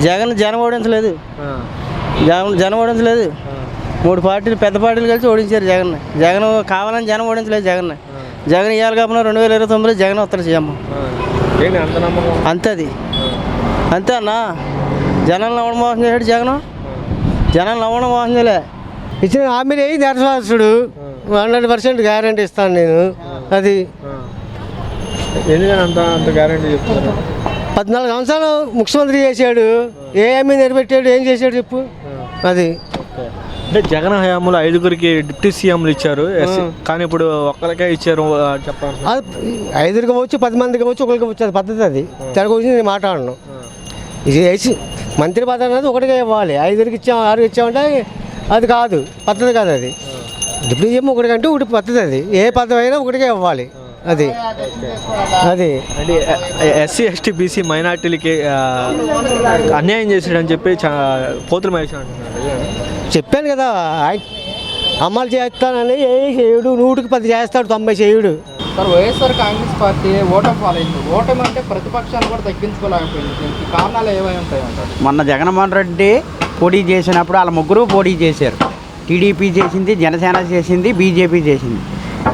జనం ఓడించలేదు. జనం ఓడించలేదు. 3 పార్టీలు పెద్ద పార్టీలు కలిసి ఓడించారు జగన్ కావాలని జనం ఓడించలేదు జగన్ ఇవ్వాలి కాబట్టి 2029 జగన్ వస్తారు సీఎం. అంతే అది అంతే అన్న. జనాలను ఎవడు మోసం చేశాడు జనాలను ఎవడు మోసం చేయలే. ఇచ్చిన హామీని నెరవేర్చుడు 100% గ్యారంటీ ఇస్తాను నేను. అది 14 సంవత్సరాలు ముఖ్యమంత్రి చేశాడు. ఏ హామీ నిలబెట్టాడు, ఏం చేశాడు చెప్పు. అది అంటే జగన్ హయాంలో 5గురికి డిప్యూటీ సీఎంలు ఇచ్చారు, కానీ ఇప్పుడు ఒక్కరికే ఇచ్చారు చెప్పాలి. అది 5కి వచ్చి 10 మందికి వచ్చి ఒకరికి వచ్చేది పద్ధతి. అది తెగ గురించి నేను మాట్లాడను. ఇది వేసి మంత్రి పదవి అనేది ఒకటిగా ఇవ్వాలి. 5కి ఇచ్చాం 6కి ఇచ్చామంటే అది కాదు, పద్ధతి కాదు. అది డిప్యూటీ సీఎం ఒకటికంటే ఒకటి పద్ధతి. అది ఏ పదవి అయినా ఒకటిగా ఇవ్వాలి. అది అది అంటే ఎస్సీ ఎస్టీ బీసీ మైనార్టీలకి అన్యాయం చేసాడని చెప్పి పోతులు మహేష్ అంటున్నాడు. చెప్పాను కదా, అమలు చేస్తానని ఏ చేయడు, 100కి 10 చేస్తాడు, 90 చేయడు. సార్ వైఎస్ఆర్ కాంగ్రెస్ పార్టీ ఓటమి పాలైంది. ఓటమి అంటే ప్రతిపక్షాలు కూడా తగ్గించుకోలేకపోయింది. దీనికి కారణాలు ఏమై ఉంటాయి అంటారు? మొన్న జగన్మోహన్ రెడ్డి పోటీ చేసినప్పుడు వాళ్ళ ముగ్గురు పోటీ చేశారు. టీడీపీ చేసింది, జనసేన చేసింది, బీజేపీ చేసింది.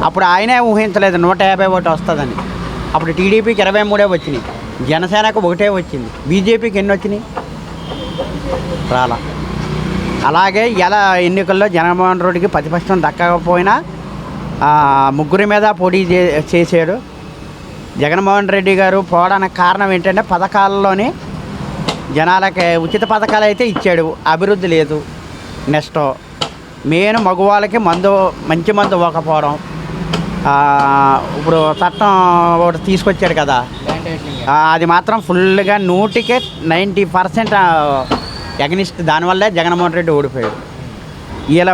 అప్పుడు ఆయనే ఊహించలేదు 150 ఓటు వస్తుందని. అప్పుడు టీడీపీకి 23 వచ్చినాయి, జనసేనకు 1 వచ్చింది, బీజేపీకి ఎన్ని వచ్చినాయి? రాలా. అలాగే ఇలా ఎన్నికల్లో జగన్మోహన్ రెడ్డికి ప్రతిపక్షం దక్కకపోయినా ముగ్గురి మీద పోటీ చేశాడు. జగన్మోహన్ రెడ్డి గారు పోవడానికి కారణం ఏంటంటే పథకాల్లోని జనాలకి ఉచిత పథకాలు అయితే ఇచ్చాడు, అభివృద్ధి లేదు. నెక్స్ట్ మెయిన్ మగవాళ్ళకి మంచి మందు ఇవ్వకపోవడం. ఇప్పుడు చట్టం ఒకటి తీసుకొచ్చాడు కదా, అది మాత్రం ఫుల్గా 100కి 90% ఎగనిస్ట్. దానివల్లే జగన్మోహన్ రెడ్డి ఓడిపోయాడు. ఇలా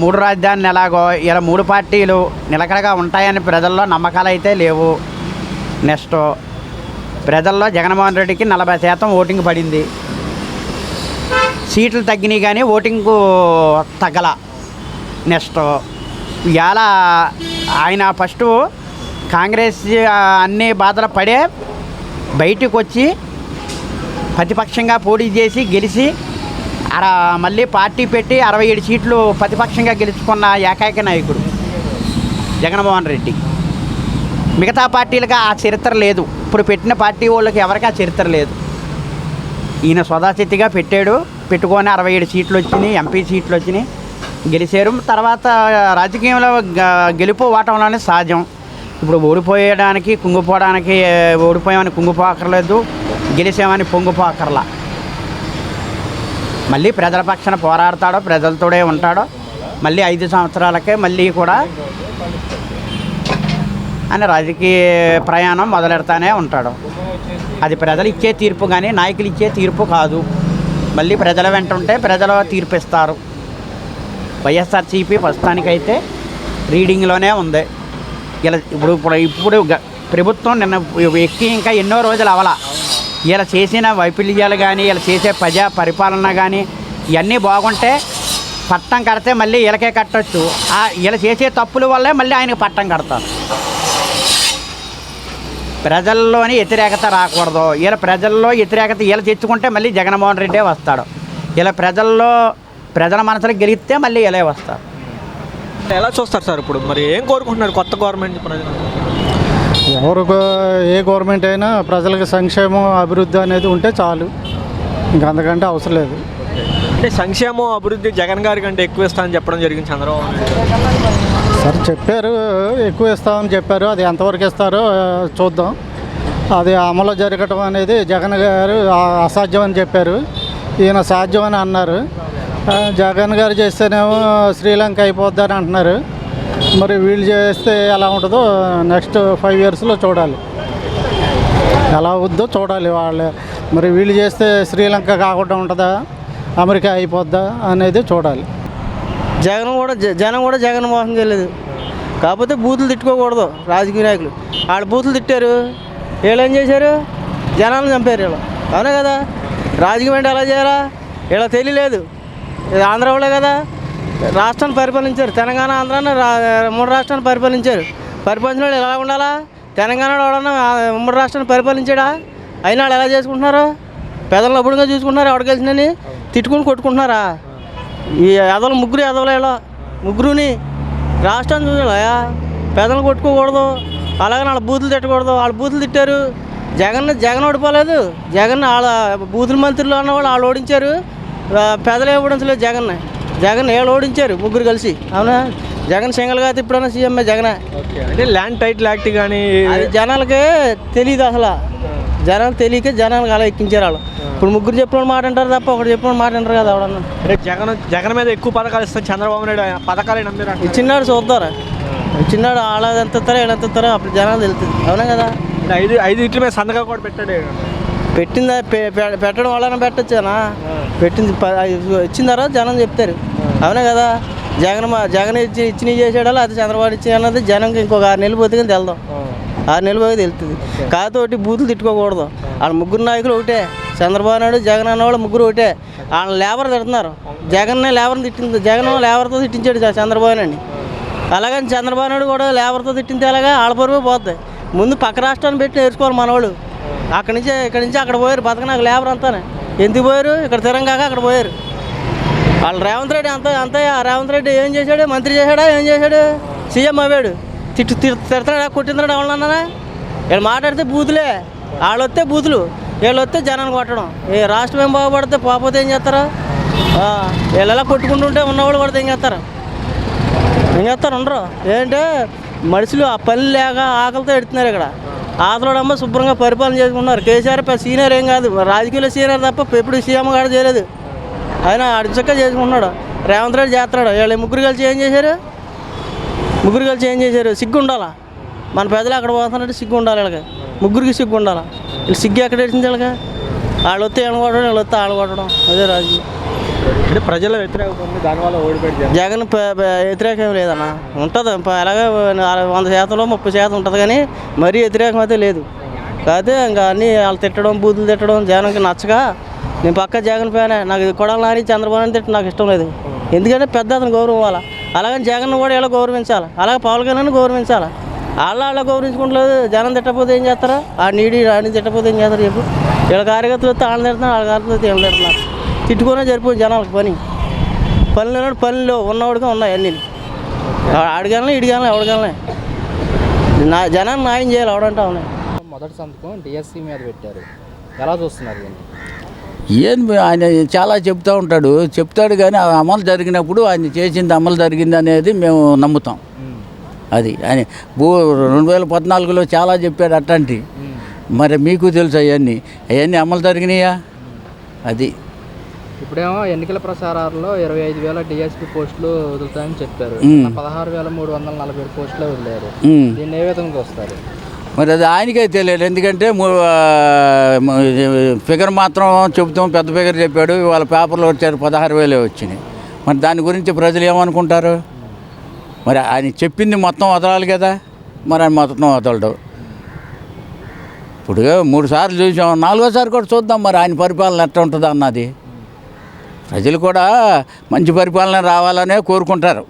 3 రాజధానులు ఎలాగో ఇలా 3 పార్టీలు నిలకడగా ఉంటాయని ప్రజల్లో నమ్మకాలు అయితే లేవు. నెక్స్ట్ ప్రజల్లో జగన్మోహన్ రెడ్డికి 40% ఓటింగ్ పడింది. సీట్లు తగ్గినాయి కానీ ఓటింగు తగ్గల. నెక్స్ట్ ఇవాళ ఆయన ఫస్ట్ కాంగ్రెస్ అన్ని బాధలు పడే బయటకు వచ్చి ప్రతిపక్షంగా పోటీ చేసి గెలిచి మళ్ళీ పార్టీ పెట్టి 67 సీట్లు ప్రతిపక్షంగా గెలుచుకున్న ఏకైక నాయకుడు జగన్మోహన్ రెడ్డి. మిగతా పార్టీలకు ఆ చరిత్ర లేదు. ఇప్పుడు పెట్టిన పార్టీ వాళ్ళకి ఎవరికి ఆ చరిత్ర లేదు. ఈయన సదాశక్తిగా పెట్టుకొని 67 సీట్లు వచ్చినాయి, ఎంపీ సీట్లు వచ్చినాయి, గెలిచారు. తర్వాత రాజకీయంలో గెలుపు ఓటంలోనే సహజం. ఇప్పుడు ఓడిపోయామని కుంగిపోకర్లేదు, గెలిచామని పొంగిపోకర్లా. మళ్ళీ ప్రజల పక్షాన పోరాడతాడో, ప్రజలతోడే ఉంటాడో. మళ్ళీ 5 సంవత్సరాలకే మళ్ళీ కూడా ఆయన రాజకీయ ప్రయాణం మొదలెడతానే ఉంటాడు. అది ప్రజలు ఇచ్చే తీర్పు కానీ నాయకులు ఇచ్చే తీర్పు కాదు. మళ్ళీ ప్రజల వెంట ఉంటే ప్రజలు తీర్పిస్తారు. వైఎస్ఆర్సీపీ ప్రస్తుతానికైతే రీడింగ్లోనే ఉంది. ఇలా ఇప్పుడు ప్రభుత్వం నిన్న ఎక్కి ఇంకా ఎన్నో రోజులు అవలా. ఇలా చేసిన వైఫల్యాలు కానీ ఇలా చేసే ప్రజా పరిపాలన కానీ ఇవన్నీ బాగుంటే పట్టం కడితే మళ్ళీ వీళ్ళకే కట్టవచ్చు. ఇలా చేసే తప్పుల వల్లే మళ్ళీ ఆయనకు పట్టం కడతారు. ప్రజల్లోని వ్యతిరేకత రాకూడదు. ఇలా ప్రజల్లో వ్యతిరేకత ఇలా తెచ్చుకుంటే మళ్ళీ జగన్మోహన్ రెడ్డే వస్తాడు. ఇలా ప్రజల మనసులకు గెలిస్తే మళ్ళీ ఇలా వస్తారు. ఎలా చూస్తారు సార్? ఇప్పుడు మరి ఏం కోరుకుంటున్నారు కొత్త గవర్నమెంట్? ఏ గవర్నమెంట్ అయినా ప్రజలకు సంక్షేమం అభివృద్ధి అనేది ఉంటే చాలు, ఇంకా అంతకంటే అవసరం లేదు. అంటే సంక్షేమం అభివృద్ధి జగన్ గారి కంటే ఎక్కువ ఇస్తామని చెప్పడం జరిగింది చంద్రబాబు. సార్ చెప్పారు ఎక్కువ ఇస్తామని చెప్పారు, అది ఎంతవరకు ఇస్తారో చూద్దాం. అది అమలు జరగటం అనేది జగన్ గారు అసాధ్యం అని చెప్పారు, ఈయన సాధ్యం అని అన్నారు. జగన్ గారు చేస్తేనేమో శ్రీలంక అయిపోద్దని అంటున్నారు. మరి వీళ్ళు చేస్తే ఎలా ఉంటుందో నెక్స్ట్ 5 ఇయర్స్లో చూడాలి, ఎలా అవుద్దో చూడాలి. వాళ్ళు మరి వీళ్ళు చేస్తే శ్రీలంక కాకుండా ఉంటుందా, అమెరికా అయిపోద్దా అనేది చూడాలి. జనం కూడా జగన్ మోసం చేయలేదు. కాకపోతే బూతులు తిట్టుకోకూడదు. రాజకీయ నాయకులు వాళ్ళు బూతులు తిట్టారు, వీళ్ళు ఏం చేశారు? జనాలను చంపారు వీళ్ళు. అవునా కదా? రాజకీయం అంటే ఎలా చేయాలా ఇలా తెలియలేదు. ఇది ఆంధ్ర వాళ్ళే కదా రాష్ట్రాన్ని పరిపాలించారు. తెలంగాణ ఆంధ్రాన్ని 3 రాష్ట్రాన్ని పరిపాలించారు. పరిపాలించిన వాళ్ళు ఎలా ఉండాలా? తెలంగాణలో ఎవడన్నా 3 రాష్ట్రాన్ని పరిపాలించాడా? అయినా వాళ్ళు ఎలా చేసుకుంటున్నారు? పేదలను అప్పుడుగా చూసుకుంటున్నారు, ఎవడ కలిసినని తిట్టుకుని కొట్టుకుంటున్నారా? ఈ ఎదవలు ముగ్గురు ఎదవలేలా ముగ్గురుని రాష్ట్రాన్ని చూసాయా? పేదలను కొట్టుకోకూడదు, అలాగే వాళ్ళ బూతులు తిట్టకూడదు. వాళ్ళు బూతులు తిట్టారు, జగన్ ఓడిపోలేదు. జగన్ వాళ్ళ బూతుల మంత్రులు అన్నవాళ్ళు వాళ్ళు ఓడించారు, పెదలే ఓడించలేదు. జగన్ ఏళ్ళు ఓడించారు ముగ్గురు కలిసి. అవునా? జగన్ సింగల్గా ఇప్పుడన్నా సీఎం జగనే. అంటే ల్యాండ్ టైటిల్ యాక్ట్ కానీ అది జనాలకి తెలియదు అసలు. జనాలు తెలియక జనాలకు అలా ఎక్కించారు వాళ్ళు. ఇప్పుడు ముగ్గురు చెప్పిన మాట అంటారు తప్ప ఒకటి చెప్పిన మాట అంటారు కదా ఎవడన్నా. అంటే జగన్ మీద ఎక్కువ పథకాలు ఇస్తారు చంద్రబాబు నాయుడు పథకాలు నమ్మిరా? ఇచ్చినాడు చూద్దారా, ఇచ్చినాడు వాళ్ళ ఎంత ఇస్తారో వీళ్ళు ఎంత ఇస్తారో అప్పుడు జనాలు తెలుస్తుంది. అవునా కదా? ఐదు ఇట్ల మీద సంతకం కూడా పెట్టాడు. పెట్టిందా పెట్టడం వాళ్ళని పెట్టచ్చానా? ఇచ్చిన తర్వాత జనం చెప్తారు. అవునా కదా? జగన్ ఇచ్చినవి చేసాడా అది చంద్రబాబు ఇచ్చి అన్నది జనంకి ఇంకొక 6 నెలలు పోతే కానీ తెల్దాం. 6 నెలలు పోతే తెలుస్తుంది. కాకపోతే బూతులు తిట్టుకోకూడదు. వాళ్ళ ముగ్గురు నాయకులు ఒకటే, చంద్రబాబు నాయుడు జగన్ అన్నవాళ్ళు ముగ్గురు ఒకటే. వాళ్ళని లేబర్ తిడుతున్నారు. జగన్నే లేబర్ని తిట్టింది, జగన్ లేబర్తో తిట్టించాడు చంద్రబాబు నాయుడిని. అలాగని చంద్రబాబు నాయుడు కూడా లేబర్తో తిట్టింది. అలాగా ఆళ్ళ పరువు పోతాయి. ముందు పక్క రాష్ట్రాన్ని పెట్టి నేర్చుకోవాలి మనవాళ్ళు. ఇక్కడి నుంచి అక్కడ పోయారు బతక నాకు లేబర్ అంతానే. ఎందుకు పోయారు? ఇక్కడ తిరంగాక అక్కడ పోయారు. వాళ్ళు రేవంత్ రెడ్డి రేవంత్ రెడ్డి ఏం చేశాడు? మంత్రి చేశాడా? ఏం చేశాడు? సీఎం అవ్వాడు. తిడతాడా? కొట్టిందా? ఎవరన్నా వీళ్ళు మాట్లాడితే బూతులే. వాళ్ళు వస్తే బూతులు, వీళ్ళు వస్తే జనాన్ని కొట్టడం. ఏ రాష్ట్రం ఏం బాగుపడితే పోకపోతే ఏం చేస్తారా? వీళ్ళలా కొట్టుకుంటుంటే ఉన్నవాళ్ళు పడితే ఏం చేస్తారు? ఉండరు. ఏంటంటే మనుషులు ఆ పని లేక ఆకలితో ఎడుతున్నారు. ఇక్కడ ఆతలోడమ్మ శుభ్రంగా పరిపాలన చేసుకుంటున్నారు. కేసీఆర్ సీనియర్ ఏం కాదు, రాజకీయాల్లో సీనియర్ తప్ప ఎప్పుడు సీఎం కూడా చేయలేదు. ఆయన అడిచక్క చేసుకుంటున్నాడు. రేవంత్ రెడ్డి చేస్తున్నాడు. వీళ్ళు ముగ్గురు కలిసి ఏం చేశారు? సిగ్గు ఉండాలా? మన పెద్దలు అక్కడ పోతున్నట్టు సిగ్గు ఉండాలి. వీళ్ళకి ముగ్గురికి సిగ్గు ఉండాలా? వీళ్ళు సిగ్గు ఎక్కడ వేసింది? వీళ్ళకి వాళ్ళు వస్తే ఏం కొట్టడం, వీళ్ళు వస్తే ఆళ్ళు కొట్టడం. అదే రాజకీయం. అంటే ప్రజల వ్యతిరేకత ఉంది, దానివల్ల ఓడిపోయాడు జగన్. వ్యతిరేకం లేదన్న, ఉంటుంది అలాగే 100%లో 30% ఉంటుంది కానీ మరీ వ్యతిరేకం అయితే లేదు. కాకపోతే ఇంకా అన్నీ వాళ్ళు తిట్టడం, బూతులు తిట్టడం జగన్కి నచ్చక నేను పక్క జగన్ ఫ్యానే. నాకు కొడాలి నాని చంద్రబాబు నాయుడు తిట్టి నాకు ఇష్టం లేదు. ఎందుకంటే పెద్ద అతను గౌరవం ఇవ్వాలి. అలాగని జగన్ కూడా ఇలా గౌరవించాలి, అలాగే పవన్ కళ్యాణ్ గౌరవించాలి. వాళ్ళ గౌరవించుకుంటలేదు. జనం తిట్టకపోతే ఏం చేస్తారా? రాని తిట్టకపోతే ఏం చేస్తారు చెప్పు? వీళ్ళ కార్యకర్తలు వస్తే వాళ్ళని తిడుతున్నారు, వాళ్ళ కార్యకర్తలు ఏం తిడుతున్నారు. తిట్టుకునే సరిపోయింది జనాలకు. పనులు పనులు ఉన్నవాడిగా ఉన్నాయి అన్నీ. అడగాలని ఇడిగాలని ఎవడగాలని జనాన్ని న్యాయం చేయాలి. ఎవడంటే ఉన్నాయి. మొదటి సంతకం డిఎస్సి మీద పెట్టారు, ఎలా చూస్తున్నారు దీన్ని? ఆయన చాలా చెప్తాడు కానీ అమలు జరిగినప్పుడు ఆయన చేసింది అమలు జరిగింది అనేది మేము నమ్ముతాం. అది ఆయన 2014లో చాలా చెప్పాడు అట్లాంటి. మరి మీకు తెలుసు అవన్నీ అమలు జరిగినాయా? అది ఇప్పుడేమో ఎన్నికల ప్రచారాల్లో 25,000 డిఎస్పీ పోస్టులు వదులుతాయని చెప్పారు. 16,347 పోస్టులు వదిలేరు. దీన్ని ఏ విధంగా వస్తారు? మరి అది ఆయనకే తెలియదు. ఎందుకంటే ఫిగర్ మాత్రం చెబుతాం, పెద్ద ఫిగర్ చెప్పాడు. వాళ్ళ పేపర్లో వచ్చారు 16,000 వచ్చినాయి. మరి దాని గురించి ప్రజలు ఏమనుకుంటారు? మరి ఆయన చెప్పింది మొత్తం వదలాలి కదా. మరి ఆయన మొత్తం వదలడు. ఇప్పుడు 3 సార్లు చూసాం, 4వ సారి కూడా చూద్దాం మరి ఆయన పరిపాలన ఎట్లా ఉంటుంది అన్నది. ప్రజలు కూడా మంచి పరిపాలన రావాలనే కోరుకుంటారు.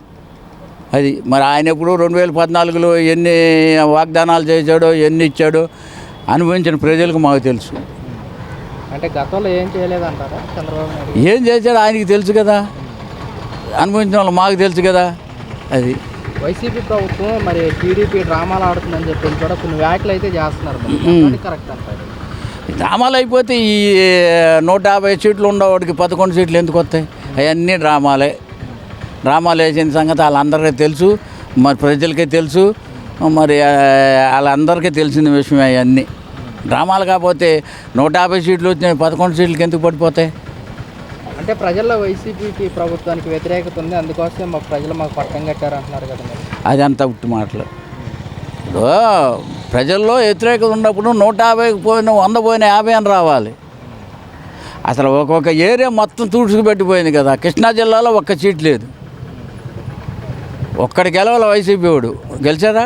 అది మరి ఆయన ఎప్పుడు 2014లో ఎన్ని వాగ్దానాలు చేశాడో, ఎన్ని ఇచ్చాడో అనుభవించిన ప్రజలకు మాకు తెలుసు. అంటే గతంలో ఏం చేయలేదంటారా చంద్రబాబు నాయుడు? ఏం చేశాడో ఆయనకి తెలుసు కదా, అనుభవించిన వాళ్ళు మాకు తెలుసు కదా. అది వైసీపీ ప్రభుత్వం మరి టీడీపీ డ్రామాలు ఆడుతుందని చెప్పి కూడా కొన్ని వ్యాఖ్యలు అయితే చేస్తున్నారు. కరెక్ట్ అంటారు? డ్రామాలు అయిపోతే ఈ 150 సీట్లు ఉండేవాడికి 11 సీట్లు ఎందుకు వస్తాయి? అవన్నీ డ్రామాలు వేసిన సంగతి వాళ్ళందరికీ తెలుసు, మరి ప్రజలకే తెలుసు, మరి వాళ్ళందరికీ తెలిసిన విషయం. అవన్నీ డ్రామాలు కాకపోతే 150 సీట్లు వచ్చినాయి, 11 సీట్లకి ఎందుకు పడిపోతాయి? అంటే ప్రజల్లో వైసీపీకి ప్రభుత్వానికి వ్యతిరేకత ఉంది, అందుకోసం మా ప్రజలు మాకు పట్టం కట్టారు అంటున్నారు కదా. అది అంత ఉట్టి మాటలు. ప్రజల్లో వ్యతిరేకత ఉన్నప్పుడు 150 పోయిన 100 పోయిన 50 అని రావాలి. అసలు ఒక్కొక్క ఏరియా మొత్తం తుడుచుకుపెట్టిపోయింది కదా. కృష్ణా జిల్లాలో ఒక్క సీట్ లేదు. ఒక్కడి గెలవాలి వైసీపీ వాడు, గెలిచారా?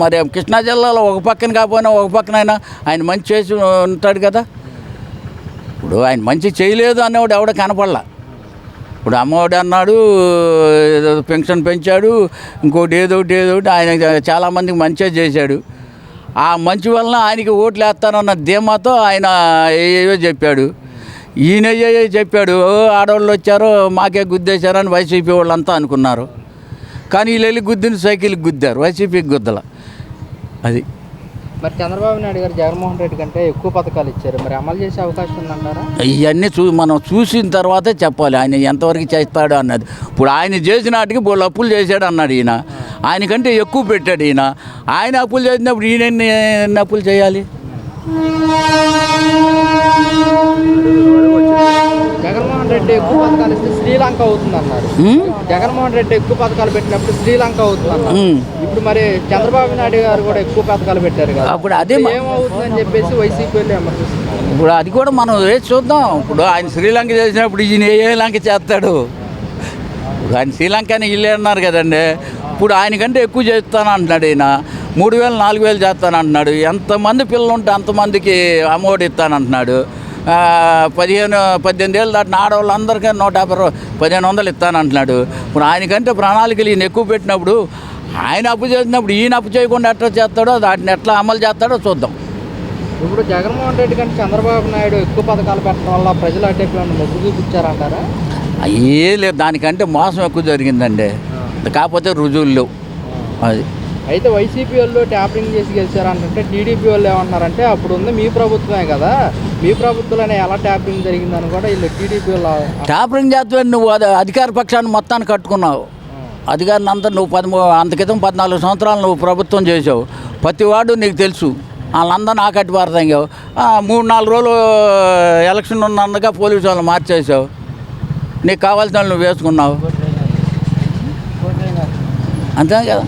మరి కృష్ణా జిల్లాలో ఒక పక్కన కాకపోయినా ఒక పక్కనైనా ఆయన మంచి చేసి ఉంటాడు కదా. ఇప్పుడు ఆయన మంచి చేయలేదు అనేవాడు ఎవడ కనపడలా. ఇప్పుడు అమ్మఒడి అన్నాడు, పెన్షన్ పెంచాడు, ఇంకోటి ఏదోటి ఆయన చాలామందికి మంచిగా చేశాడు. ఆ మంచి వలన ఆయనకి ఓట్లు వేస్తానన్న ధీమాతో ఆయన ఏవో చెప్పాడు. ఈయన చెప్పాడు ఆడవాళ్ళు వచ్చారు మాకే గుద్దేశారని వైసీపీ వాళ్ళంతా అనుకున్నారు. కానీ వీళ్ళు వెళ్ళి గుద్దిన సైకిల్కి గుద్దారు, వైసీపీకి గుద్దల. అది మరి చంద్రబాబు నాయుడు గారు జగన్మోహన్ రెడ్డి కంటే ఎక్కువ పథకాలు ఇచ్చారు, మరి అమలు చేసే అవకాశం ఉందంటారా? ఇవన్నీ మనం చూసిన తర్వాతే చెప్పాలి ఆయన ఎంతవరకు చేస్తాడు అన్నది. ఇప్పుడు ఆయన చేసిన వాటికి వాళ్ళు అప్పులు చేశాడు అన్నాడు ఈయన, ఆయనకంటే ఎక్కువ పెట్టాడు ఈయన. ఆయన అప్పులు చేసినప్పుడు ఈయన ఎన్ని అప్పులు చేయాలి? జగన్మోహన్ రెడ్డి ఎక్కువ పథకాలు ఇస్తే శ్రీలంక అవుతుంది అన్నారు. జగన్మోహన్ రెడ్డి ఎక్కువ పథకాలు పెట్టినప్పుడు శ్రీలంక అవుతుంది అన్నారు. ఇప్పుడు మరి చంద్రబాబు నాయుడు గారు కూడా ఎక్కువ పథకాలు పెట్టారు కదా, అప్పుడు అదే ఏమవుతుందని చెప్పేసి వైసీపీ వెళ్ళి విమర్శిస్తున్నారు. ఇప్పుడు అది కూడా మనం వేసి చూద్దాం. ఇప్పుడు ఆయన శ్రీలంక చేసినప్పుడు ఈయన ఏ లంక చేస్తాడు? ఆయన శ్రీలంక అని వీళ్ళే అన్నారు కదండి. ఇప్పుడు ఆయనకంటే ఎక్కువ చేస్తాను అంటున్నాడు ఈయన. 3,000 4,000 చేస్తాను అంటున్నాడు. ఎంతమంది పిల్లలు ఉంటే అంతమందికి అమ్మఒడి ఇస్తానంటున్నాడు. 18 ఏళ్ళు దాటిన ఆడవాళ్ళందరికీ 150-1,500 ఇస్తానంటున్నాడు. ఇప్పుడు ఆయనకంటే ప్రణాళికలు ఈయన ఎక్కువ పెట్టినప్పుడు, ఆయన అప్పు చేసినప్పుడు ఈయన అప్పు చేయకుండా ఎట్లా చేస్తాడో వాటిని ఎట్లా అమలు చేస్తాడో చూద్దాం. ఇప్పుడు జగన్మోహన్ రెడ్డి కంటే చంద్రబాబు నాయుడు ఎక్కువ పథకాలు పెట్టడం వల్ల ప్రజలు అంటే మొగ్గు చూపించారంటారా? ఏ లేదు, దానికంటే మోసం ఎక్కువ జరిగిందండి. కాకపోతే రుజువులు లేవు. అది అయితే వైసీపీ వాళ్ళు ట్యాపరింగ్ చేసి గెలిచారంటే టీడీపీ వాళ్ళు ఏమన్నారంటే అప్పుడు ఉంది మీ ప్రభుత్వమే కదా, మీ ప్రభుత్వంలోనే ఎలా ట్యాపరింగ్ జరిగిందని కూడా వీళ్ళు టీడీపీ వాళ్ళు ట్యాపరింగ్ చేస్తే నువ్వు అధికార పక్షాన్ని మొత్తాన్ని కట్టుకున్నావు. అధికారిని అంతా నువ్వు అంత క్రితం 14 సంవత్సరాలు నువ్వు ప్రభుత్వం చేసావు. ప్రతి వాడు నీకు తెలుసు. వాళ్ళందరూ నా కట్టి పారదంగావు. 3-4 రోజులు ఎలక్షన్ ఉన్నందుగా పోలీసు వాళ్ళు మార్చేసావు. నీకు కావాల్సిన వాళ్ళు నువ్వు వేసుకున్నావు, అంతే కదా.